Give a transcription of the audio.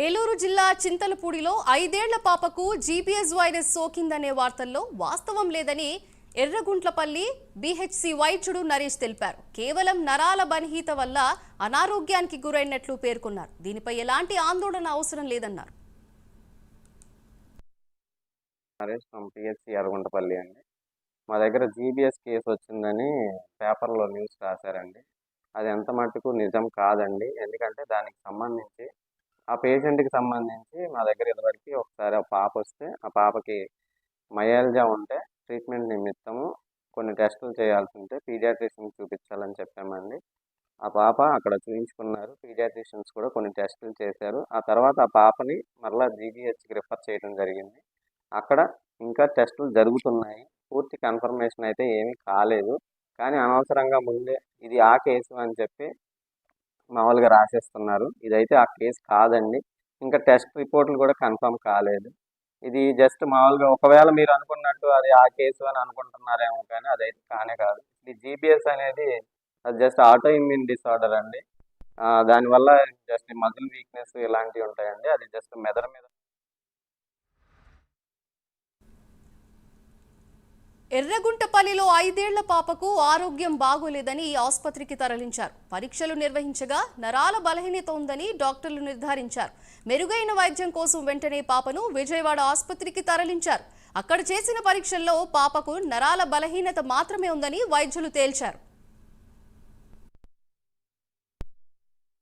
ఏలూరు జిల్లా చింతలపూడిలో 5 ఏళ్ల పాపకు జీపీఎస్ వైరస్ సోకిందనే వార్తల్లో వాస్తవం లేదని ఎర్రగుంట్లపల్లి బీహెచ్సి వైద్యుడు నరేష్ తెలిపారు. కేవలం నరాల బలహీనత వల్ల అనారోగ్యానికి గురైనట్లు పేర్కొన్నారు. దీనిపై ఎలాంటి ఆందోళన అవసరం లేదన్నారు. నరేష్ ఫ్రమ్ పిహెచ్సి ఎర్రగుంటపల్లి అండి. మా దగ్గర జీబీఎస్ కేసు వచ్చిందని పేపర్లో న్యూస్ రాశారండి. అది ఎంత మట్టుకు నిజం కాదండి. ఎందుకంటే దానికి సంబంధించి ఆ పేషెంట్కి సంబంధించి మా దగ్గర ఇదివరకు ఒకసారి ఆ పాప వస్తే ఆ పాపకి మయాల్జా ఉంటే ట్రీట్మెంట్ నిమిత్తము కొన్ని టెస్టులు చేయాల్సి ఉంటే పీడియాట్రిషియన్కి చూపించాలని చెప్పామండి. ఆ పాప అక్కడ చూపించుకున్నారు. పీడియాట్రిషియన్స్ కూడా కొన్ని టెస్టులు చేశారు. ఆ తర్వాత ఆ పాపని మరలా జీబీహెచ్కి రిఫర్ చేయడం జరిగింది. అక్కడ ఇంకా టెస్టులు జరుగుతున్నాయి. పూర్తి కన్ఫర్మేషన్ అయితే ఏమీ కాలేదు. కానీ అనవసరంగా ముందే ఇది ఆ కేసు అని చెప్పి మామూలుగా రాసేస్తున్నారు. ఇదైతే ఆ కేసు కాదండి. ఇంకా టెస్ట్ రిపోర్ట్లు కూడా కన్ఫర్మ్ కాలేదు. ఇది జస్ట్ మామూలుగా ఒకవేళ మీరు అనుకున్నట్టు అది ఆ కేసు అని అనుకుంటున్నారేమో, కానీ అదైతే కానే కాదు. ఈ జీబీఎస్ అనేది అది జస్ట్ ఆటో ఇమ్యూన్ డిసార్డర్ అండి. దానివల్ల జస్ట్ మజిల్ వీక్నెస్ ఇలాంటివి ఉంటాయండి. అది జస్ట్ మెదడు మీద. ఎర్రగుంటపల్లిలో 5 ఏళ్ల పాపకు ఆరోగ్యం బాగోలేదని ఆసుపత్రికి తరలించారు. పరీక్షలు నిర్వహించగా నరాల బలహీనత ఉందని డాక్టర్లు నిర్ధారించారు. మెరుగైన వైద్యం కోసం వెంటనే పాపను విజయవాడ ఆసుపత్రికి తరలించారు. అక్కడ చేసిన పరీక్షల్లో పాపకు నరాల బలహీనత మాత్రమే ఉందని వైద్యులు తేల్చారు.